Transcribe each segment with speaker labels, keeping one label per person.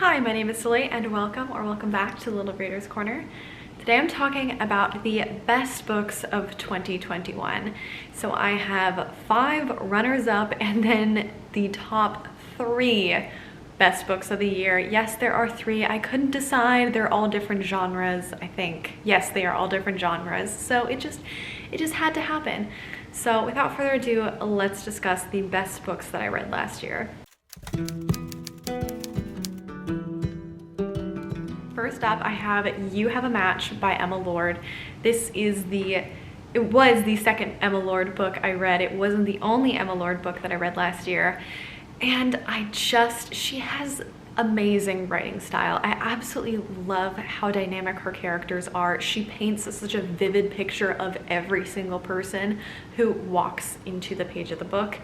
Speaker 1: Hi, my name is Celie and welcome back to Little Reader's Corner. Today I'm talking about the best books of 2021. So I have 5 runners-up and then the top 3 best books of the year. Yes, there are 3. I couldn't decide. They're all different genres, I think. Yes, they are all different genres. So it just had to happen. So without further ado, let's discuss the best books that I read last year. First up, I have You Have a Match by Emma Lord. It was the second Emma Lord book I read. It wasn't the only Emma Lord book that I read last year. And she has amazing writing style. I absolutely love how dynamic her characters are. She paints such a vivid picture of every single person who walks into the page of the book.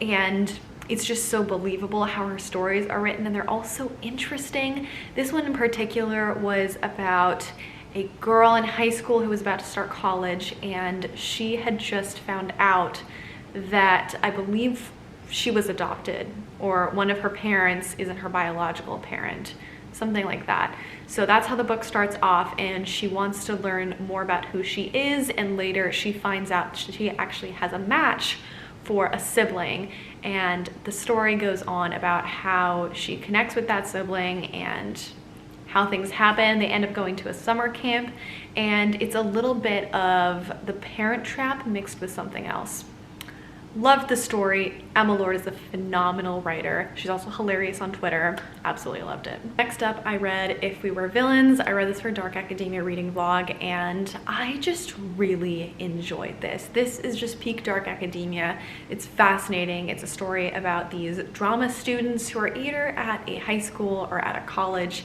Speaker 1: And it's just so believable how her stories are written, and they're all so interesting. This one in particular was about a girl in high school who was about to start college, and she had just found out that, I believe, she was adopted, or one of her parents isn't her biological parent, something like that. So that's how the book starts off, and she wants to learn more about who she is, and later she finds out she actually has a match for a sibling, and the story goes on about how she connects with that sibling and how things happen. They end up going to a summer camp, and it's a little bit of The Parent Trap mixed with something else. Loved the story. Emma Lord is a phenomenal writer. She's also hilarious on Twitter. Absolutely loved it. Next up, I read If We Were Villains. I read this for Dark Academia Reading Vlog, and I just really enjoyed this. This is just peak Dark Academia. It's fascinating. It's a story about these drama students who are either at a high school or at a college.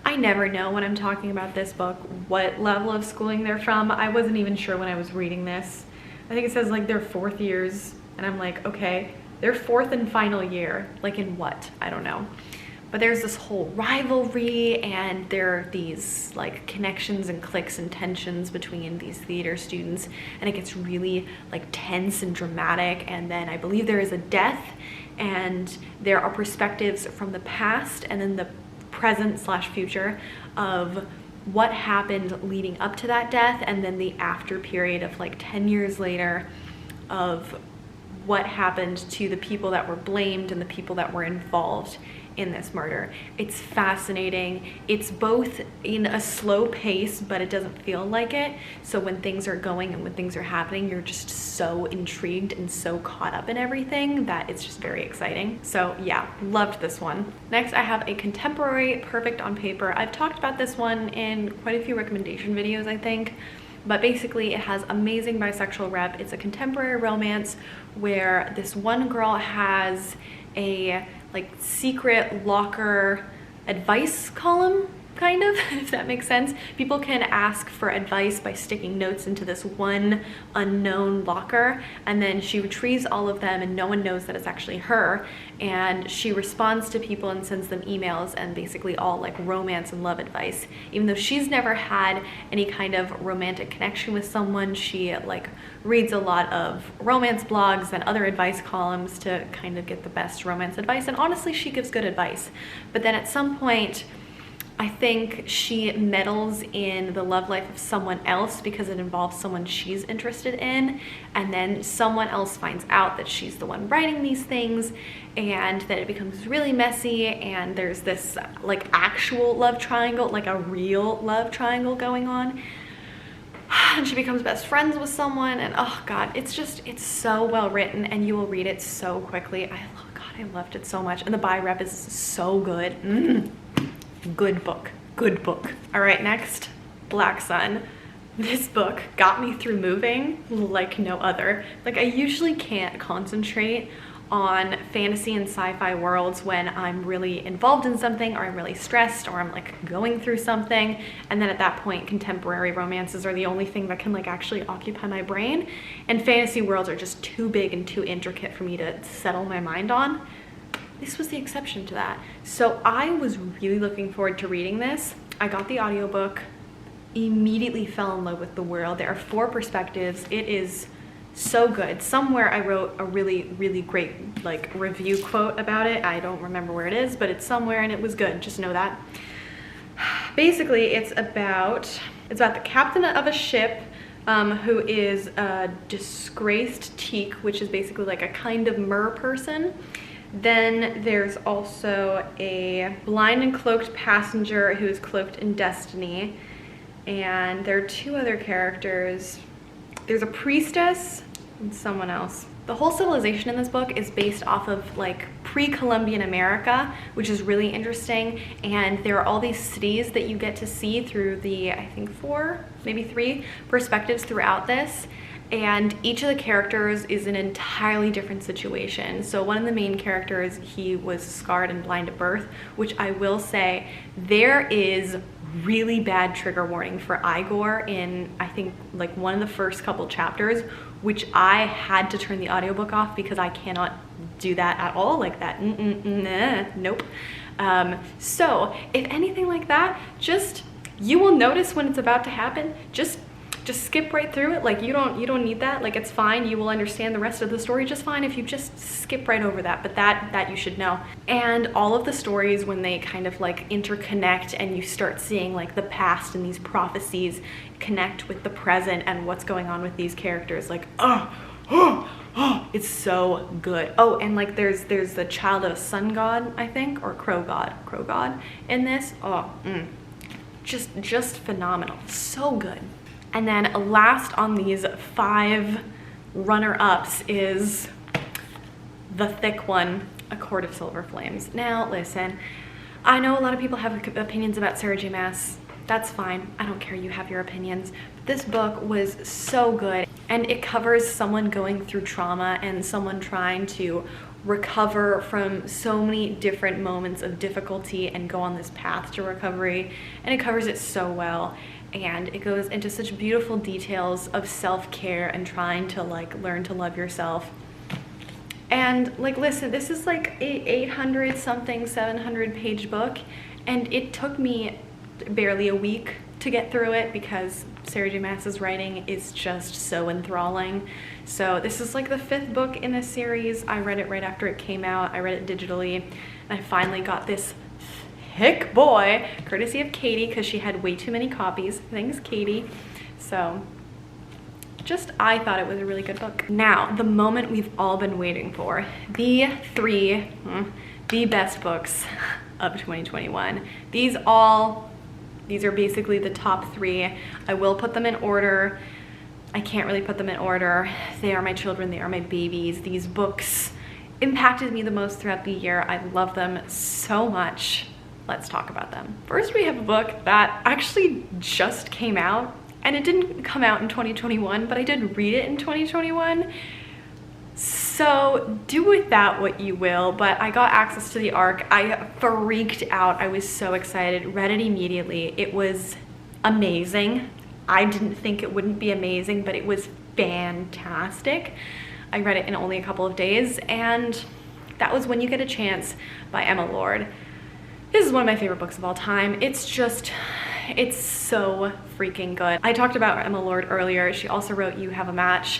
Speaker 1: I never know when I'm talking about this book what level of schooling they're from. I wasn't even sure when I was reading this. I think it says like their 4th years. And I'm like, okay, their 4th and final year, like in what? I don't know. But there's this whole rivalry, and there are these like connections and cliques and tensions between these theater students, and it gets really like tense and dramatic. And then I believe there is a death, and there are perspectives from the past and then the present/future of what happened leading up to that death, and then the after period of like 10 years later of what happened to the people that were blamed and the people that were involved in this murder. It's fascinating. It's both in a slow pace, but it doesn't feel like it. So when things are going and when things are happening, you're just so intrigued and so caught up in everything that it's just very exciting. So yeah, loved this one. Next, I have a contemporary Perfect on Paper. I've talked about this one in quite a few recommendation videos, I think. But basically it has amazing bisexual rep. It's a contemporary romance where this one girl has a like secret locker advice column, kind of, if that makes sense. People can ask for advice by sticking notes into this one unknown locker, and then she retrieves all of them and no one knows that it's actually her, and she responds to people and sends them emails, and basically all like romance and love advice. Even though she's never had any kind of romantic connection with someone, she like reads a lot of romance blogs and other advice columns to kind of get the best romance advice, and honestly she gives good advice. But then at some point I think she meddles in the love life of someone else because it involves someone she's interested in, and then someone else finds out that she's the one writing these things, and then it becomes really messy, and there's this like actual love triangle, like a real love triangle going on, and she becomes best friends with someone, and oh god, it's so well written, and you will read it so quickly. I loved it so much, and the buy rep is so good. Good book. All right, next, Black Sun. This book got me through moving like no other. Like, I usually can't concentrate on fantasy and sci-fi worlds when I'm really involved in something, or I'm really stressed, or I'm like going through something, and then at that point contemporary romances are the only thing that can like actually occupy my brain, and fantasy worlds are just too big and too intricate for me to settle my mind on. This was the exception to that. So I was really looking forward to reading this. I got the audiobook, immediately fell in love with the world. There are 4 perspectives. It is so good. Somewhere I wrote a really, really great like review quote about it. I don't remember where it is, but it's somewhere and it was good. Just know that. Basically, it's about the captain of a ship who is a disgraced teak, which is basically like a kind of mer person. Then there's also a blind and cloaked passenger who is cloaked in destiny. And there are two other characters. There's a priestess and someone else. The whole civilization in this book is based off of like pre-Columbian America, which is really interesting. And there are all these cities that you get to see through the, I think 4, maybe 3 perspectives throughout this. And each of the characters is an entirely different situation. So one of the main characters, he was scarred and blind at birth, which I will say, there is really bad trigger warning for Igor in, I think, like one of the first couple chapters, which I had to turn the audiobook off because I cannot do that at all, like that, nope. So if anything like that, just, you will notice when it's about to happen, just skip right through it. Like you don't need that. Like it's fine. You will understand the rest of the story just fine if you just skip right over that. But that you should know. And all of the stories, when they kind of like interconnect and you start seeing like the past and these prophecies connect with the present and what's going on with these characters, like it's so good. Oh, and like there's the child of a sun god, I think, or crow god in this. Just phenomenal. So good. And then last on these 5 runner-ups is the thick one, A Court of Silver Flames. Now, listen, I know a lot of people have opinions about Sarah J. Maas. That's fine. I don't care. You have your opinions. But this book was so good, and it covers someone going through trauma and someone trying to recover from so many different moments of difficulty and go on this path to recovery, and it covers it so well. And it goes into such beautiful details of self-care and trying to like learn to love yourself. And like, listen, this is like a 800 something, 700 page book. And it took me barely a week to get through it because Sarah J. Maas's writing is just so enthralling. So this is like the 5th book in this series. I read it right after it came out. I read it digitally, and I finally got this thick boy, courtesy of Katie, because she had way too many copies. Thanks, Katie. So just, I thought it was a really good book. Now, the moment we've all been waiting for, the best books of 2021. These are basically the top 3. I will put them in order. I can't really put them in order. They are my children, they are my babies. These books impacted me the most throughout the year. I love them so much. Let's talk about them. First, we have a book that actually just came out, and it didn't come out in 2021, but I did read it in 2021. So do with that what you will, but I got access to the ARC. I freaked out. I was so excited, read it immediately. It was amazing. I didn't think it wouldn't be amazing, but it was fantastic. I read it in only a couple of days, and that was When You Get a Chance by Emma Lord. This is one of my favorite books of all time. It's so freaking good. I talked about Emma Lord earlier. She also wrote You Have a Match.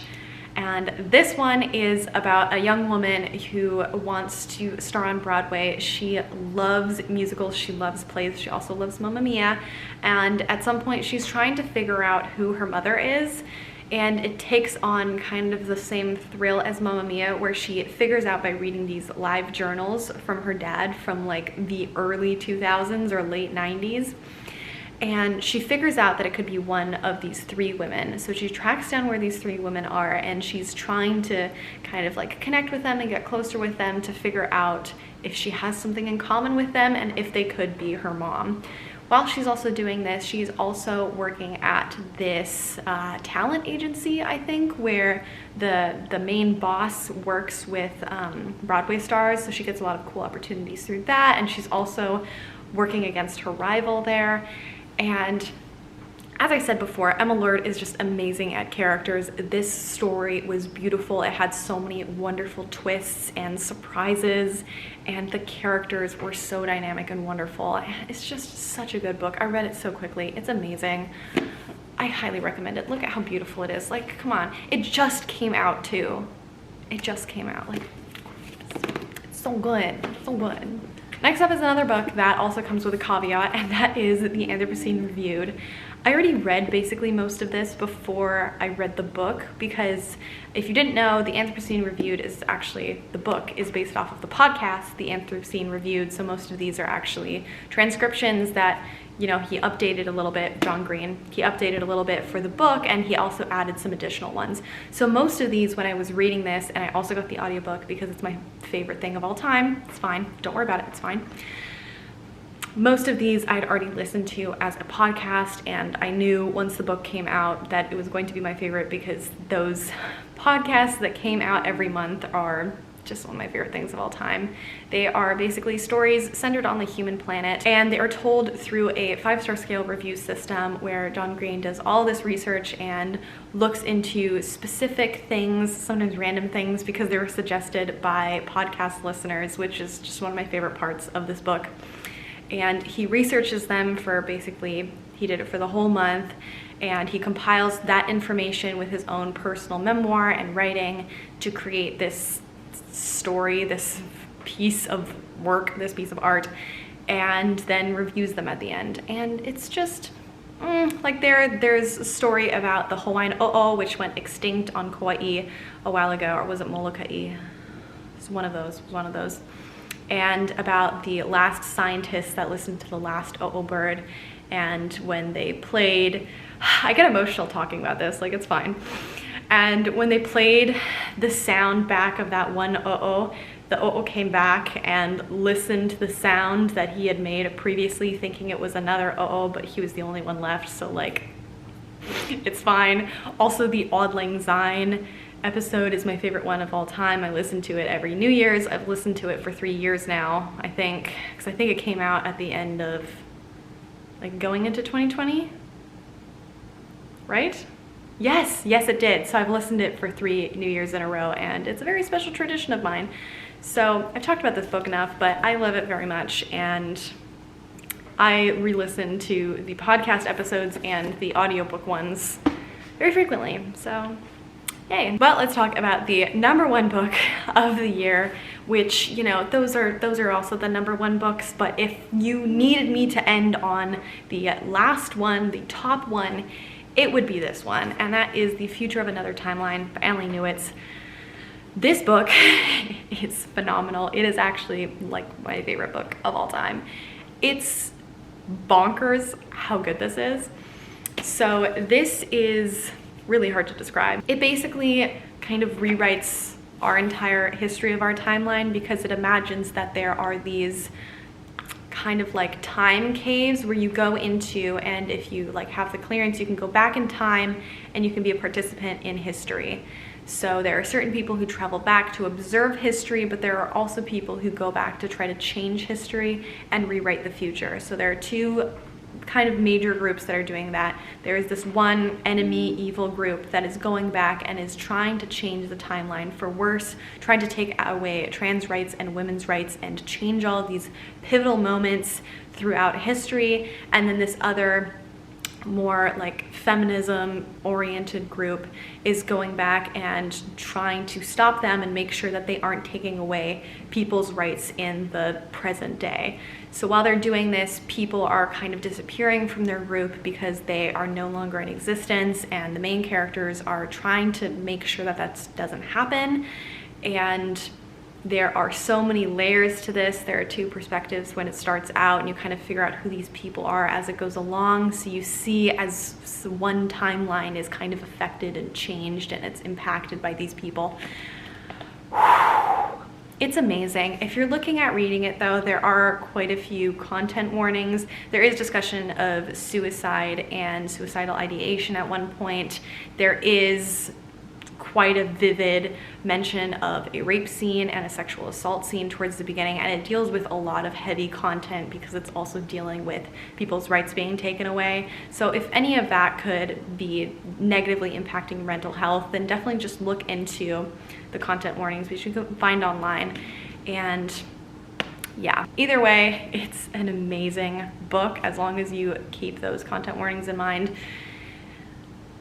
Speaker 1: And this one is about a young woman who wants to star on Broadway. She loves musicals, she loves plays, she also loves Mamma Mia. And at some point she's trying to figure out who her mother is. And it takes on kind of the same thrill as Mamma Mia, where she figures out by reading these live journals from her dad from like the early 2000s or late 90s. And she figures out that it could be one of these 3 women. So she tracks down where these 3 women are, and she's trying to kind of like connect with them and get closer with them to figure out if she has something in common with them and if they could be her mom. While she's also doing this, she's also working at this talent agency, I think, where the main boss works with Broadway stars, so she gets a lot of cool opportunities through that, and she's also working against her rival there. And as I said before, Emma Lord is just amazing at characters. This story was beautiful. It had so many wonderful twists and surprises, and the characters were so dynamic and wonderful. It's just such a good book. I read it so quickly. It's amazing. I highly recommend it. Look at how beautiful it is. Like, come on. It just came out too. It just came out. Like, it's so good. So good. Next up is another book that also comes with a caveat, and that is The Anthropocene Reviewed. I already read basically most of this before I read the book, because if you didn't know, The Anthropocene Reviewed is actually, the book is based off of the podcast, The Anthropocene Reviewed, so most of these are actually transcriptions that, you know, he updated a little bit, John Green, he updated a little bit for the book, and he also added some additional ones. So most of these, when I was reading this, and I also got the audiobook because it's my favorite thing of all time, it's fine, don't worry about it, it's fine. Most of these I'd already listened to as a podcast, and I knew once the book came out that it was going to be my favorite, because those podcasts that came out every month are just one of my favorite things of all time. They are basically stories centered on the human planet, and they are told through a 5-star scale review system where John Green does all this research and looks into specific things, sometimes random things, because they were suggested by podcast listeners, which is just one of my favorite parts of this book. And he researches them for basically, he did it for the whole month, and he compiles that information with his own personal memoir and writing to create this story, this piece of work, this piece of art, and then reviews them at the end. And it's just, like there's a story about the Hawaiian o'o, which went extinct on Kauai a while ago, or was it Molokai? It's one of those. And about the last scientists that listened to the last o'o bird, and when they played, I get emotional talking about this, like it's fine. And when they played the sound back of that one o'o, the o'o came back and listened to the sound that he had made previously, thinking it was another o'o, but he was the only one left, so like, it's fine. Also, the Auld Lang Syne episode is my favorite one of all time. I listen to it every New Year's. I've listened to it for 3 years now, I think, because I think it came out at the end of, like, going into 2020, right? Yes, it did. So I've listened to it for 3 New Years in a row, and it's a very special tradition of mine. So I've talked about this book enough, but I love it very much, and I re-listen to the podcast episodes and the audiobook ones very frequently, so yay. But let's talk about the #1 book of the year, which, you know, those are also the #1 books, but if you needed me to end on the last one, the top one, it would be this one, and that is The Future of Another Timeline by Annie Newitz. This book is phenomenal. It is actually like my favorite book of all time. It's bonkers how good this is. So this is really hard to describe. It basically kind of rewrites our entire history of our timeline, because it imagines that there are these kind of like time caves where you go into, and if you like have the clearance, you can go back in time and you can be a participant in history. So there are certain people who travel back to observe history, but there are also people who go back to try to change history and rewrite the future. So there are two kind of major groups that are doing that. There is this one enemy evil group that is going back and is trying to change the timeline for worse, trying to take away trans rights and women's rights and change all of these pivotal moments throughout history. And then this other more like feminism oriented group is going back and trying to stop them and make sure that they aren't taking away people's rights in the present day. So while they're doing this, people are kind of disappearing from their group because they are no longer in existence, and the main characters are trying to make sure that that doesn't happen. And there are so many layers to this. There are two perspectives when it starts out, and you kind of figure out who these people are as it goes along. So you see as one timeline is kind of affected and changed, and it's impacted by these people. It's amazing. If you're looking at reading it though, there are quite a few content warnings. There is discussion of suicide and suicidal ideation at one point. There is quite a vivid mention of a rape scene and a sexual assault scene towards the beginning, and it deals with a lot of heavy content because it's also dealing with people's rights being taken away. So if any of that could be negatively impacting mental health, then definitely just look into the content warnings, which you can find online. And yeah, either way, it's an amazing book as long as you keep those content warnings in mind.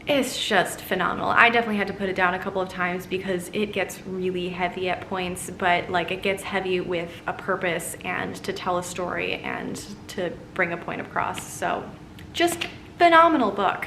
Speaker 1: It's just phenomenal. I definitely had to put it down a couple of times because it gets really heavy at points, but like it gets heavy with a purpose and to tell a story and to bring a point across. So just phenomenal book.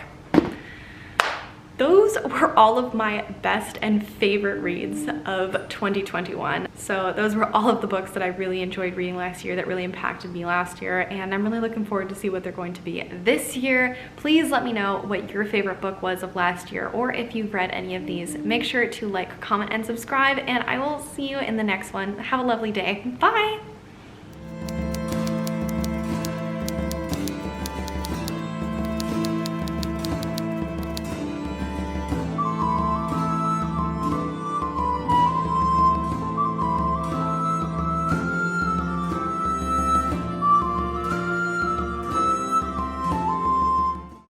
Speaker 1: Those were all of my best and favorite reads of 2021. So those were all of the books that I really enjoyed reading last year, that really impacted me last year, and I'm really looking forward to see what they're going to be this year. Please let me know what your favorite book was of last year, or if you've read any of these. Make sure to like, comment, and subscribe, and I will see you in the next one. Have a lovely day. Bye!